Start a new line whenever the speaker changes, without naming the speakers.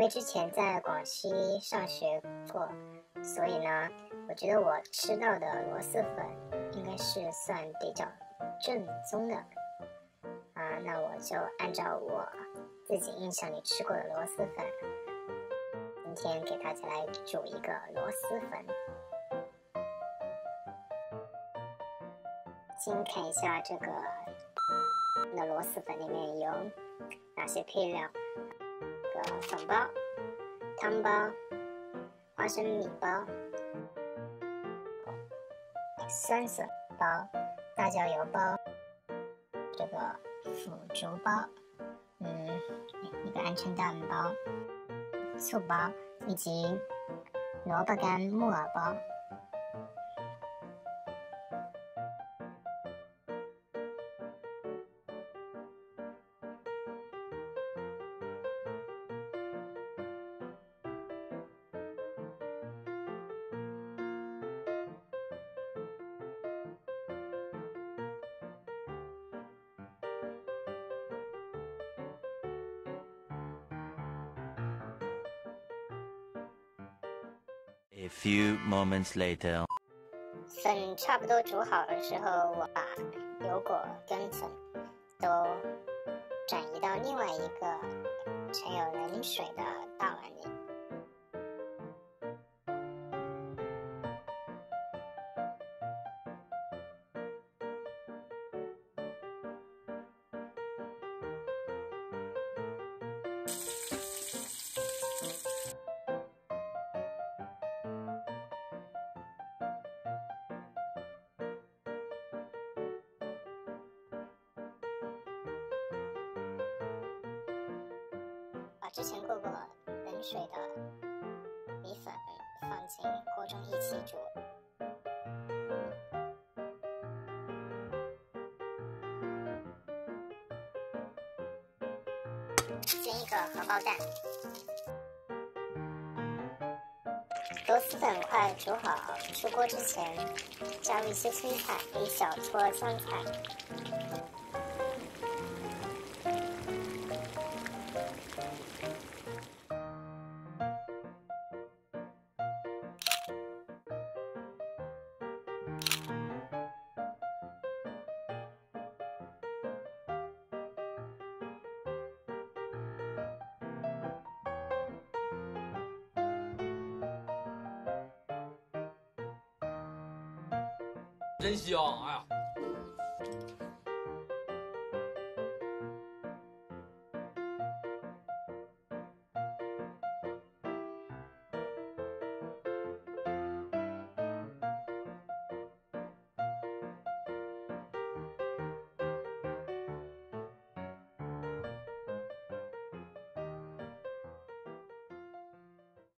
为之前在广西上学过，所以呢，我觉得我吃到的螺蛳粉应该是算比较正宗的那我就按照我自己印象里吃过的螺蛳粉，今天给大家来煮一个螺蛳粉。先看一下这个的螺蛳粉里面有哪些配料：粉包、汤包、花生米包、酸笋包、辣椒油包、这个腐竹包，一个鹌鹑蛋包、醋包以及萝卜干木耳包。
A few moments later，
粉差不多煮好的时候，我把油果跟粉都转移到另外一个盛有冷水的大碗里。把之前过冷水的米粉放进锅中一起煮。煎一个荷包蛋。螺蛳粉快煮好，出锅之前加入一些青菜，一小撮香菜。
真香！哎呀，